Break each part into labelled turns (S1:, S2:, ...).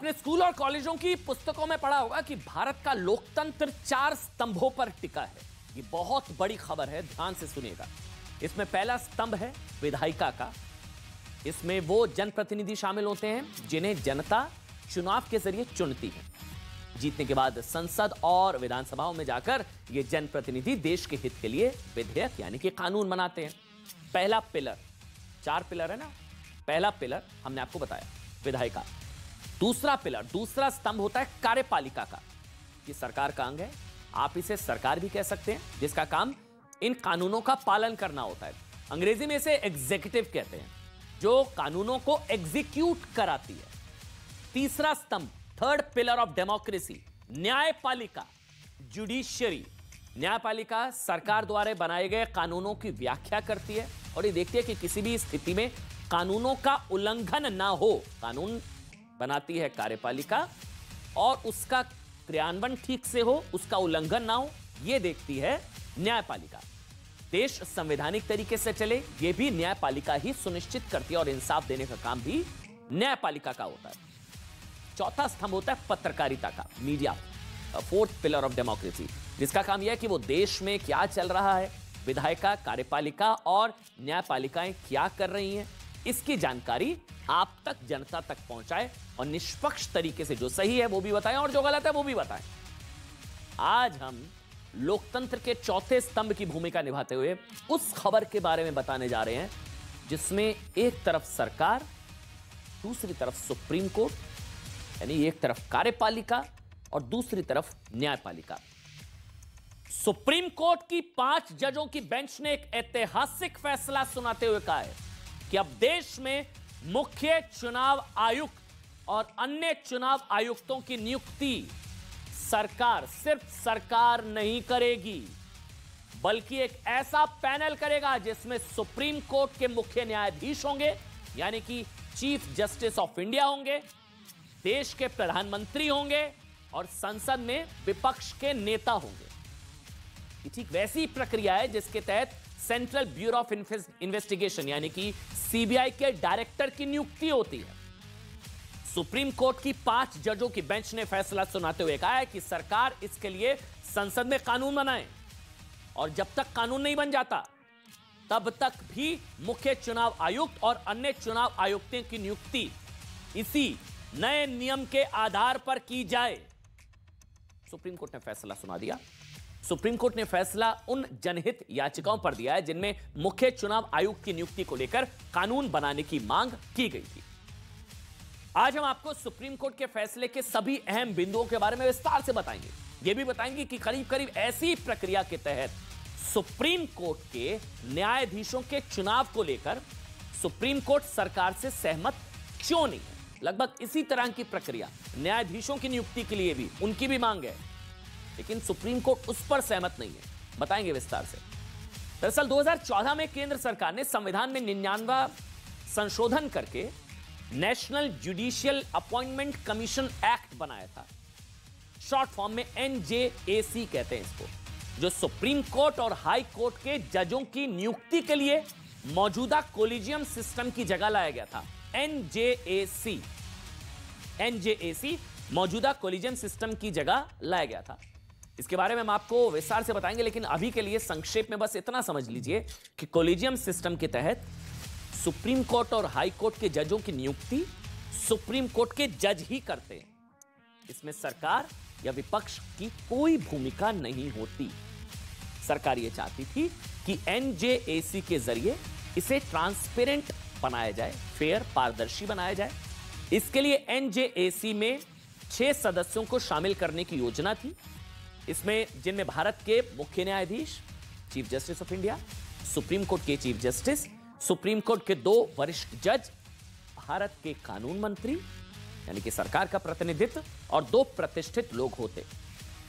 S1: अपने स्कूल और कॉलेजों की पुस्तकों में पढ़ा होगा कि भारत का लोकतंत्र 4 स्तंभों पर टिका है। ये बहुत बड़ी खबर है, ध्यान से सुनिएगा। इसमें पहला स्तंभ है विधायिका का। इसमें वो जनप्रतिनिधि शामिल होते हैं जिन्हें जनता चुनाव के जरिए चुनती है। जीतने के बाद संसद और विधानसभाओं में जाकर ये जनप्रतिनिधि देश के हित के लिए विधेयक यानी कि कानून बनाते हैं। पहला पिलर, 4 पिलर है ना, पहला पिलर हमने आपको बताया विधायिका। दूसरा पिलर, दूसरा स्तंभ होता है कार्यपालिका का। ये सरकार का अंग है, आप इसे सरकार भी कह सकते हैं, जिसका काम इन कानूनों का पालन करना होता है। अंग्रेजी में इसे एग्जीक्यूटिव कहते हैं, जो कानूनों को एग्जीक्यूट कराती है। तीसरा स्तंभ, थर्ड पिलर ऑफ डेमोक्रेसी, न्यायपालिका, जुडिशियरी। न्यायपालिका सरकार द्वारा बनाए गए कानूनों की व्याख्या करती है और ये देखती है कि किसी भी स्थिति में कानूनों का उल्लंघन ना हो। कानून बनाती है कार्यपालिका और उसका क्रियान्वयन ठीक से हो, उसका उल्लंघन ना हो, यह देखती है न्यायपालिका। देश संवैधानिक तरीके से चले, यह भी न्यायपालिका ही सुनिश्चित करती है और इंसाफ देने का काम भी न्यायपालिका का होता है। चौथा स्तंभ होता है पत्रकारिता का, media, fourth pillar of democracy, जिसका काम यह है कि वो देश में क्या चल रहा है, विधायिका, कार्यपालिका और न्यायपालिकाएं क्या कर रही हैं, इसकी जानकारी आप तक, जनता तक पहुंचाए और निष्पक्ष तरीके से जो सही है वो भी बताएं और जो गलत है वो भी बताएं। आज हम लोकतंत्र के चौथे स्तंभ की भूमिका निभाते हुए उस खबर के बारे में बताने जा रहे हैं जिसमें एक तरफ सरकार, दूसरी तरफ सुप्रीम कोर्ट, यानी एक तरफ कार्यपालिका और दूसरी तरफ न्यायपालिका। सुप्रीम कोर्ट की 5 जजों की बेंच ने एक ऐतिहासिक फैसला सुनाते हुए कहा है कि अब देश में मुख्य चुनाव आयुक्त और अन्य चुनाव आयुक्तों की नियुक्ति सरकार, सिर्फ सरकार नहीं करेगी, बल्कि एक ऐसा पैनल करेगा जिसमें सुप्रीम कोर्ट के मुख्य न्यायाधीश होंगे, यानी कि चीफ जस्टिस ऑफ इंडिया होंगे, देश के प्रधानमंत्री होंगे और संसद में विपक्ष के नेता होंगे। ये ठीक वैसी प्रक्रिया है जिसके तहत सेंट्रल ब्यूरो ऑफ इन्वेस्टिगेशन यानी कि सीबीआई के डायरेक्टर की नियुक्ति होती है। सुप्रीम कोर्ट की 5 जजों की बेंच ने फैसला सुनाते हुए कहा है कि सरकार इसके लिए संसद में कानून बनाए और जब तक कानून नहीं बन जाता तब तक भी मुख्य चुनाव आयुक्त और अन्य चुनाव आयुक्तों की नियुक्ति इसी नए नियम के आधार पर की जाए। सुप्रीम कोर्ट ने फैसला सुना दिया। सुप्रीम कोर्ट ने फैसला उन जनहित याचिकाओं पर दिया है जिनमें मुख्य चुनाव आयुक्त की नियुक्ति को लेकर कानून बनाने की मांग की गई थी। आज हम आपको सुप्रीम कोर्ट के फैसले के सभी अहम बिंदुओं के बारे में विस्तार से बताएंगे। यह भी बताएंगे कि करीब करीब ऐसी प्रक्रिया के तहत सुप्रीम कोर्ट के न्यायाधीशों के चुनाव को लेकर सुप्रीम कोर्ट सरकार से सहमत क्यों नहीं है। लगभग इसी तरह की प्रक्रिया न्यायाधीशों की नियुक्ति के लिए भी उनकी भी मांग है, लेकिन सुप्रीम कोर्ट उस पर सहमत नहीं है। बताएंगे विस्तार से। दरअसल 2014 में केंद्र सरकार ने संविधान में 99वां संशोधन करके national judicial appointment commission act बनाया था। शॉर्ट फॉर्म में NJAC कहते हैं इसको, जो सुप्रीम कोर्ट और हाई कोर्ट के जजों की नियुक्ति के लिए मौजूदा कोलिजियम सिस्टम की जगह लाया गया था। NJAC मौजूदा कोलिजियम सिस्टम की जगह लाया गया था। इसके बारे में हम आपको विस्तार से बताएंगे, लेकिन अभी के लिए संक्षेप में बस इतना समझ लीजिए कि कोलिजियम सिस्टम के तहत सुप्रीम कोर्ट और हाई कोर्ट के जजों की नियुक्ति सुप्रीम कोर्ट के जज ही करते हैं। इसमें सरकार या विपक्ष की कोई भूमिका नहीं होती। सरकार यह चाहती थी कि NJAC के जरिए इसे ट्रांसपेरेंट बनाया जाए, फेयर, पारदर्शी बनाया जाए। इसके लिए NJAC में 6 सदस्यों को शामिल करने की योजना थी। इसमें जिनमें भारत के मुख्य न्यायाधीश, chief justice of India, supreme court के चीफ जस्टिस, सुप्रीम कोर्ट के 2 वरिष्ठ जज, भारत के कानून मंत्री यानी कि सरकार का प्रतिनिधित्व और 2 प्रतिष्ठित लोग होते।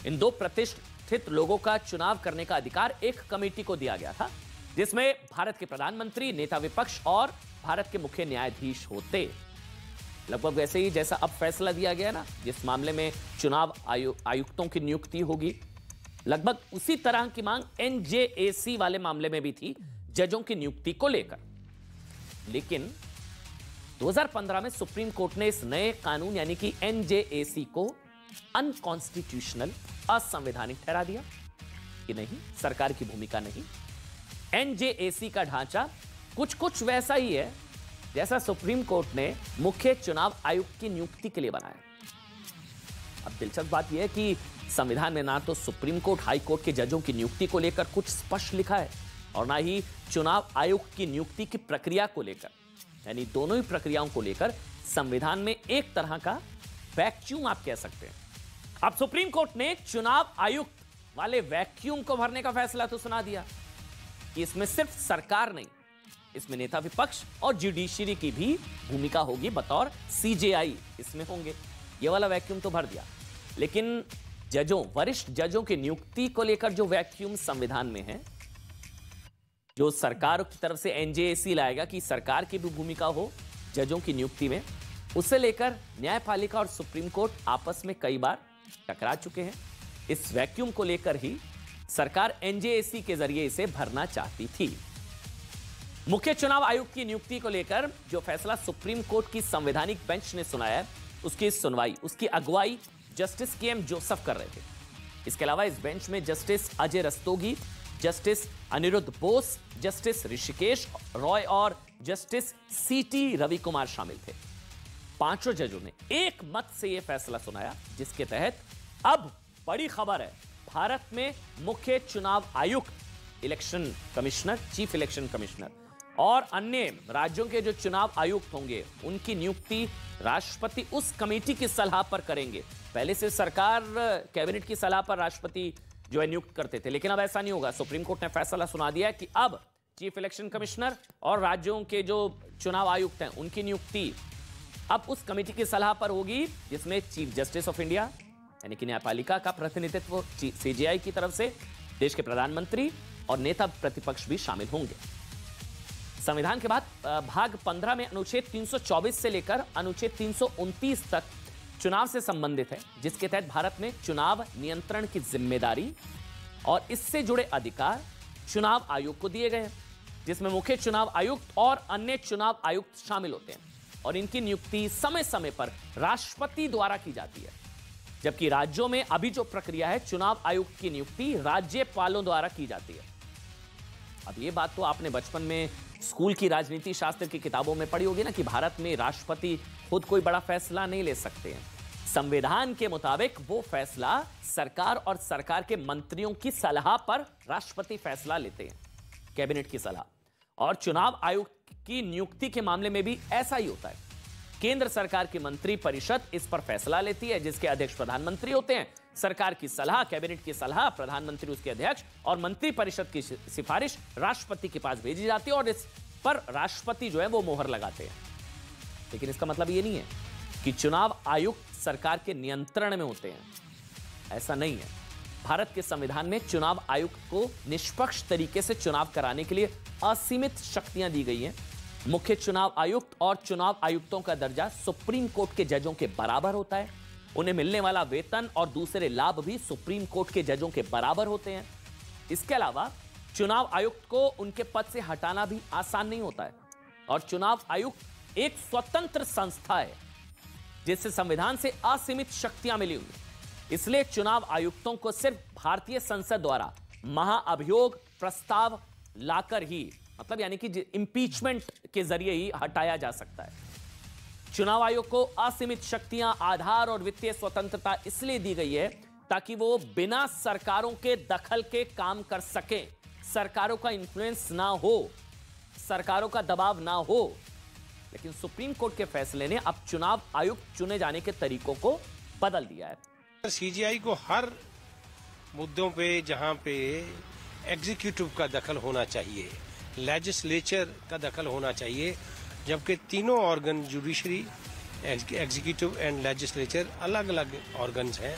S1: इन 2 प्रतिष्ठित लोगों का चुनाव करने का अधिकार एक कमेटी को दिया गया था, जिसमें भारत के प्रधानमंत्री, नेता विपक्ष और भारत के मुख्य न्यायाधीश होते। लगभग वैसे ही जैसा अब फैसला दिया गया ना, जिस मामले में चुनाव आयुक्तों की नियुक्ति होगी, लगभग उसी तरह की मांग NJAC वाले मामले में भी थी, जजों की नियुक्ति को लेकर। लेकिन 2015 में सुप्रीम कोर्ट ने इस नए कानून यानी कि एनजेएसी को अनकॉन्स्टिट्यूशनल, असंवैधानिक ठहरा दिया कि नहीं, सरकार की भूमिका नहीं। एनजेएसी का ढांचा कुछ वैसा ही है जैसा सुप्रीम कोर्ट ने मुख्य चुनाव आयुक्त की नियुक्ति के लिए बनाया। अब दिलचस्प बात यह है कि संविधान में ना तो सुप्रीम कोर्ट, हाई कोर्ट के जजों की नियुक्ति को लेकर कुछ स्पष्ट लिखा है और ना ही चुनाव आयुक्त की नियुक्ति की प्रक्रिया को लेकर, यानी दोनों ही प्रक्रियाओं को लेकर संविधान में एक तरह का वैक्यूम आप कह सकते हैं। अब सुप्रीम कोर्ट ने चुनाव आयुक्त वाले वैक्यूम को भरने का फैसला तो सुना दिया कि इसमें सिर्फ सरकार नहीं, इसमें नेता विपक्ष और जुडिशरी की भी भूमिका होगी, बतौर सीजेआई इसमें होंगे। ये वाला वैक्यूम तो भर दिया, लेकिन जजों, वरिष्ठ जजों की नियुक्ति को लेकर जो वैक्यूम संविधान में है, जो सरकार की तरफ से एनजेएसी लाएगा कि सरकार की भी भूमिका हो जजों की नियुक्ति में, उसे लेकर न्यायपालिका और सुप्रीम कोर्ट आपस में कई बार टकरा चुके हैं। इस वैक्यूम को लेकर ही सरकार एनजेएसी के जरिए इसे भरना चाहती थी। मुख्य चुनाव आयुक्त की नियुक्ति को लेकर जो फैसला सुप्रीम कोर्ट की संवैधानिक बेंच ने सुनाया है, उसकी सुनवाई, उसकी अगुवाई जस्टिस के एम जोसेफ कर रहे थे। इसके अलावा इस बेंच में justice Ajay Rastogi, justice Aniruddha Bose, justice Hrishikesh Roy और जस्टिस सीटी रवि कुमार शामिल थे। पांचों जजों ने एक मत से यह फैसला सुनाया, जिसके तहत अब बड़ी खबर है, भारत में मुख्य चुनाव आयुक्त, election commissioner, chief election commissioner और अन्य राज्यों के जो चुनाव आयुक्त होंगे, उनकी नियुक्ति राष्ट्रपति उस कमेटी की सलाह पर करेंगे। पहले से सरकार कैबिनेट की सलाह पर राष्ट्रपति जो है नियुक्त करते थे, लेकिन अब ऐसा नहीं होगा। सुप्रीम कोर्ट ने फैसला सुना दिया कि अब चीफ इलेक्शन कमिश्नर और राज्यों के जो चुनाव आयुक्त हैं, उनकी नियुक्ति अब उस कमेटी की सलाह पर होगी, जिसमें चीफ जस्टिस ऑफ इंडिया यानी कि न्यायपालिका का प्रतिनिधित्व सीजेआई की तरफ से, देश के प्रधानमंत्री और नेता प्रतिपक्ष भी शामिल होंगे। संविधान के बाद भाग 15 में अनुच्छेद 324 से लेकर अनुच्छेद 329 तक चुनाव से संबंधित है, जिसके तहत भारत में चुनाव नियंत्रण की जिम्मेदारी और इससे जुड़े अधिकार चुनाव आयोग को दिए गए हैं, जिसमें मुख्य चुनाव आयुक्त और अन्य चुनाव आयुक्त शामिल होते हैं और इनकी नियुक्ति समय समय पर राष्ट्रपति द्वारा की जाती है। जबकि राज्यों में अभी जो प्रक्रिया है, चुनाव आयुक्त की नियुक्ति राज्यपालों द्वारा की जाती है। अब ये बात तो आपने बचपन में स्कूल की राजनीति शास्त्र की किताबों में पढ़ी होगी ना, कि भारत में राष्ट्रपति खुद कोई बड़ा फैसला नहीं ले सकते हैं। संविधान के मुताबिक वो फैसला सरकार और सरकार के मंत्रियों की सलाह पर राष्ट्रपति फैसला लेते हैं, कैबिनेट की सलाह। और चुनाव आयुक्त की नियुक्ति के मामले में भी ऐसा ही होता है। केंद्र सरकार की मंत्री परिषद इस पर फैसला लेती है, जिसके अध्यक्ष प्रधानमंत्री होते हैं। सरकार की सलाह, कैबिनेट की सलाह, प्रधानमंत्री उसके अध्यक्ष और मंत्री परिषद की सिफारिश राष्ट्रपति के पास भेजी जाती है और इस पर राष्ट्रपति जो है वो मोहर लगाते हैं। लेकिन इसका मतलब ये नहीं है कि चुनाव आयुक्त सरकार के नियंत्रण में होते हैं, ऐसा नहीं है। भारत के संविधान में चुनाव आयुक्त को निष्पक्ष तरीके से चुनाव कराने के लिए असीमित शक्तियां दी गई हैं। मुख्य चुनाव आयुक्त और चुनाव आयुक्तों का दर्जा सुप्रीम कोर्ट के जजों के बराबर होता है। उन्हें मिलने वाला वेतन और दूसरे लाभ भी सुप्रीम कोर्ट के जजों के बराबर होते हैं। इसके अलावा चुनाव आयुक्त को उनके पद से हटाना भी आसान नहीं होता है और चुनाव आयुक्त एक स्वतंत्र संस्था है, जिससे संविधान से असीमित शक्तियां मिली हुई। इसलिए चुनाव आयुक्तों को सिर्फ भारतीय संसद द्वारा महाअभियोग प्रस्ताव लाकर ही, मतलब यानी कि इंपीचमेंट के जरिए ही हटाया जा सकता है। चुनाव आयोग को असीमित शक्तियां, आधार और वित्तीय स्वतंत्रता इसलिए दी गई है ताकि वो बिना सरकारों के दखल के काम कर सके, सरकारों का इन्फ्लुएंस ना हो, सरकारों का दबाव ना हो। लेकिन सुप्रीम कोर्ट के फैसले ने अब चुनाव आयुक्त चुने जाने के तरीकों को बदल दिया है।
S2: सीजीआई को हर मुद्दों पे जहां पे एग्जीक्यूटिव का दखल होना चाहिए, लेजिस्लेचर का दखल होना चाहिए, जबकि तीनों organ, judiciary, executive and legislature, अलग अलग ऑर्गन्स हैं।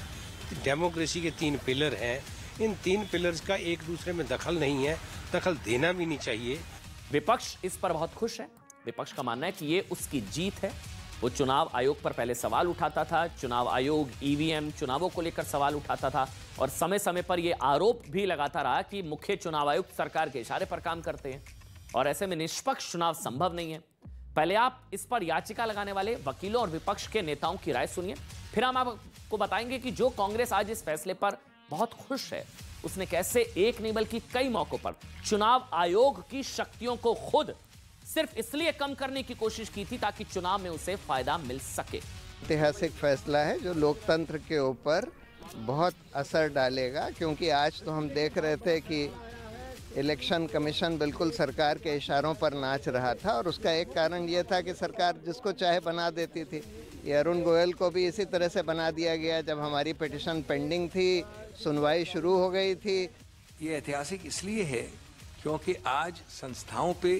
S2: डेमोक्रेसी के 3 पिलर हैं। इन 3 पिलर्स का एक दूसरे में दखल नहीं है, दखल देना भी नहीं चाहिए।
S1: विपक्ष इस पर बहुत खुश है। विपक्ष का मानना है कि ये उसकी जीत है। वो चुनाव आयोग पर पहले सवाल उठाता था, चुनाव आयोग ईवीएम चुनावों को लेकर सवाल उठाता था और समय समय पर यह आरोप भी लगाता रहा कि मुख्य चुनाव आयुक्त सरकार के इशारे पर काम करते हैं और ऐसे में निष्पक्ष चुनाव संभव नहीं है। पहले आप इस पर याचिका लगाने वाले वकीलों और विपक्ष के नेताओं की राय सुनिए, फिर हम आपको बताएंगे कि जो कांग्रेस आज इस फैसले पर बहुत खुश है, उसने कैसे एक नहीं बल्कि कई मौकों पर चुनाव आयोग की शक्तियों को खुद सिर्फ इसलिए कम करने की कोशिश की थी ताकि चुनाव में उसे फायदा मिल सके।
S3: ऐतिहासिक फैसला है जो लोकतंत्र के ऊपर बहुत असर डालेगा, क्योंकि आज तो हम देख रहे थे कि इलेक्शन कमीशन बिल्कुल सरकार के इशारों पर नाच रहा था, और उसका एक कारण ये था कि सरकार जिसको चाहे बना देती थी। ये अरुण गोयल को भी इसी तरह से बना दिया गया जब हमारी पिटीशन पेंडिंग थी, सुनवाई शुरू हो गई थी।
S4: ये ऐतिहासिक इसलिए है क्योंकि आज संस्थाओं पे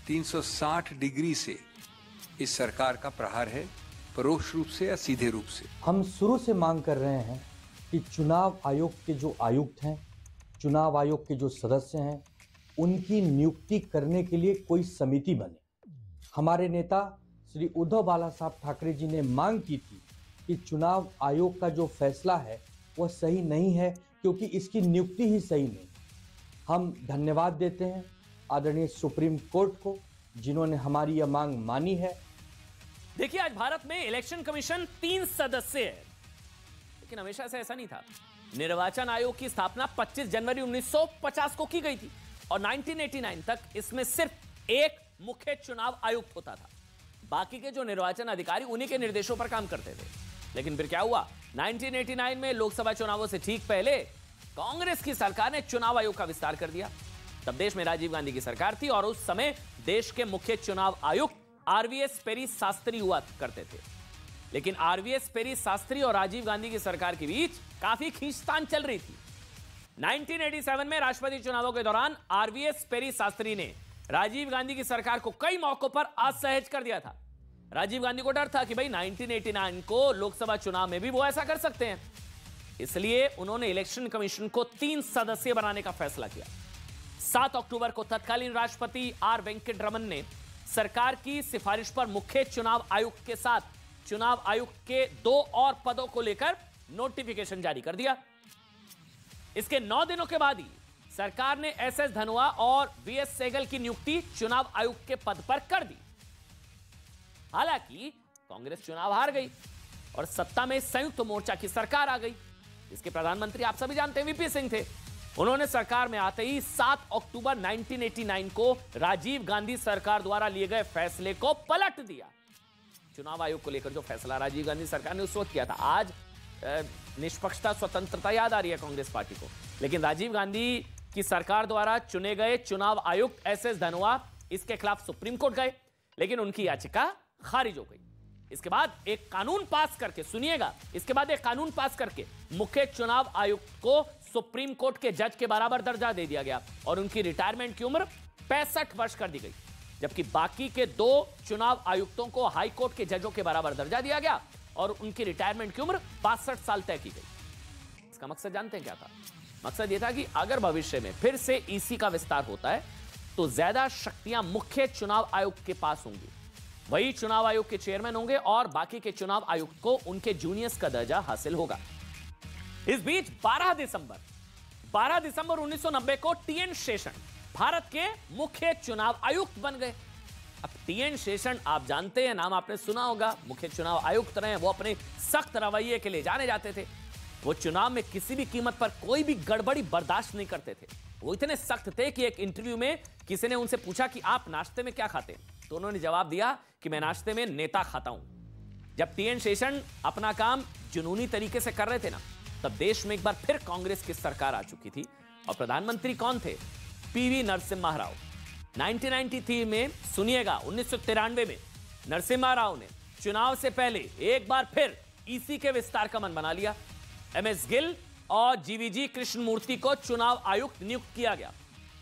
S4: 360 डिग्री से इस सरकार का प्रहार है, परोक्ष रूप से या सीधे रूप से।
S5: हम शुरू से मांग कर रहे हैं कि चुनाव आयोग के जो आयुक्त हैं, चुनाव आयोग के जो सदस्य हैं, उनकी नियुक्ति करने के लिए कोई समिति बने। हमारे नेता श्री उद्धव बाला साहब ठाकरे जी ने मांग की थी कि चुनाव आयोग का जो फैसला है वह सही नहीं है, क्योंकि इसकी नियुक्ति ही सही नहीं। हम धन्यवाद देते हैं आदरणीय सुप्रीम कोर्ट को, जिन्होंने हमारी यह मांग मानी है।
S1: देखिए, आज भारत में इलेक्शन कमीशन 3 सदस्य है, लेकिन हमेशा से ऐसा नहीं था। निर्वाचन आयोग की स्थापना 25 जनवरी 1950 को की गई थी और 1989 तक इसमें सिर्फ एक मुख्य चुनाव आयुक्त होता था। बाकी के जो निर्वाचन अधिकारी उन्हीं के निर्देशों पर काम करते थे। लेकिन फिर क्या हुआ, 1989 में लोकसभा चुनावों से ठीक पहले कांग्रेस की सरकार ने चुनाव आयोग का विस्तार कर दिया। तब देश में राजीव गांधी की सरकार थी और उस समय देश के मुख्य चुनाव आयुक्त आरवीएस पेरी शास्त्री हुआ करते थे। लेकिन आरवीएस पेरी शास्त्री और राजीव गांधी की सरकार के बीच काफी खींचतान चल रही थी। 1987 में राष्ट्रपति चुनावों के दौरान आरवीएस पेरी शास्त्री ने राजीव गांधी की सरकार को कई मौकों पर असहज कर दिया था। राजीव गांधी को डर था कि भाई 1989 को लोकसभा चुनाव में भी वो ऐसा कर सकते हैं, इसलिए उन्होंने इलेक्शन कमीशन को 3 सदस्यीय बनाने का फैसला किया। 7 अक्टूबर को तत्कालीन राष्ट्रपति आर वेंकट रमन ने सरकार की सिफारिश पर मुख्य चुनाव आयुक्त के साथ चुनाव आयुक्त के 2 और पदों को लेकर नोटिफिकेशन जारी कर दिया। इसके 9 दिनों के बाद ही सरकार ने एसएस धनुआ और वीएस सेगल की नियुक्ति चुनाव आयुक्त के पद पर कर दी। हालांकि कांग्रेस चुनाव हार गई और सत्ता में संयुक्त मोर्चा की सरकार आ गई। इसके प्रधानमंत्री आप सभी जानते हैं वीपी सिंह थे। उन्होंने सरकार में आते ही 7 अक्टूबर 1989 को राजीव गांधी सरकार द्वारा लिए गए फैसले को पलट दिया। चुनाव आयोग को लेकर जो फैसला राजीव गांधी सरकार ने उस वक्त किया था, आज निष्पक्षता स्वतंत्रता याद आ रही है कांग्रेस पार्टी को, लेकिन राजीव गांधी की सरकार द्वारा चुने गए चुनाव आयुक्त एसएस धनुआ इसके खिलाफ सुप्रीम कोर्ट गए, लेकिन उनकी याचिका खारिज हो गई। इसके बाद एक कानून पास करके, सुनिएगा, इसके बाद एक कानून पास करके मुख्य चुनाव आयुक्त को सुप्रीम कोर्ट के जज के बराबर दर्जा दे दिया गया और उनकी रिटायरमेंट की उम्र 65 वर्ष कर दी गई, जबकि बाकी के 2 चुनाव आयुक्तों को हाई कोर्ट के जजों के बराबर दर्जा दिया गया और उनकी रिटायरमेंट की उम्र 62 साल तय की गई। इसका मकसद जानते हैं क्या था? मकसद यह था कि अगर भविष्य में फिर से ईसी का विस्तार होता है तो ज्यादा शक्तियां मुख्य चुनाव आयुक्त के पास होंगी। वही चुनाव आयोग के चेयरमैन होंगे और बाकी के चुनाव आयुक्त को उनके जूनियर्स का दर्जा हासिल होगा। इस बीच 12 दिसंबर 1990 को टीएन शेषन भारत के मुख्य चुनाव आयुक्त बन गए। अब टीएन शेषन आप जानते हैं, नाम आपने सुना होगा, मुख्य चुनाव आयुक्त रहे। वो अपने सख्त रवैये के लिए जाने जाते थे। वो चुनाव में किसी भी कीमत पर कोई भी गड़बड़ी बर्दाश्त नहीं करते थे। वो इतने सख्त थे कि एक इंटरव्यू में किसी ने उनसे पूछा कि आप नाश्ते में क्या खाते हैं, तो उन्होंने जवाब दिया कि मैं नाश्ते में नेता खाता हूं। जब टीएन शेषन अपना काम जुनूनी तरीके से कर रहे थे ना, तब देश में एक बार फिर कांग्रेस की सरकार आ चुकी थी और प्रधानमंत्री कौन थे? पीवी नरसिम्हा राव। 1993 में, सुनिएगा, 1993 में नरसिम्हा राव ने चुनाव से पहले एक बार फिर ईसी के विस्तार का मन बना लिया। एमएस गिल और जीवीजी कृष्णमूर्ति को चुनाव आयुक्त नियुक्त किया गया।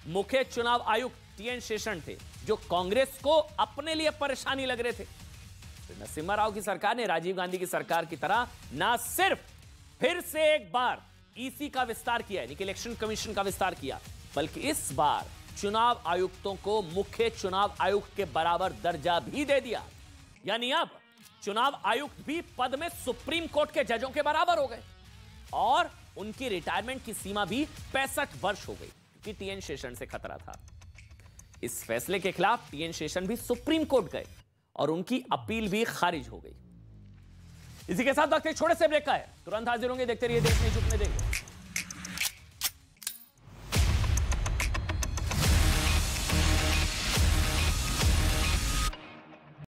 S1: मुख्य चुनाव आयुक्त टीएन शेषन थे, जो कांग्रेस को अपने लिए परेशानी लग रहे थे। तो नरसिम्हा राव की सरकार ने राजीव गांधी की सरकार की तरह ना सिर्फ फिर से एक बार ईसी का विस्तार किया, यानी कि इलेक्शन कमीशन का विस्तार किया, बल्कि इस बार चुनाव आयुक्तों को मुख्य चुनाव आयुक्त के बराबर दर्जा भी दे दिया। यानी अब चुनाव आयुक्त भी पद में सुप्रीम कोर्ट के जजों के बराबर हो गए और उनकी रिटायरमेंट की सीमा भी 65 वर्ष हो गई, क्योंकि टीएन शेषन से खतरा था। इस फैसले के खिलाफ टीएन शेषन भी सुप्रीम कोर्ट गए और उनकी अपील भी खारिज हो गई। इसी के साथ वक्त एक छोटे से ब्रेक का है, तुरंत हाजिर होंगे। देखते रहिए देश नहीं झुकने देंगे।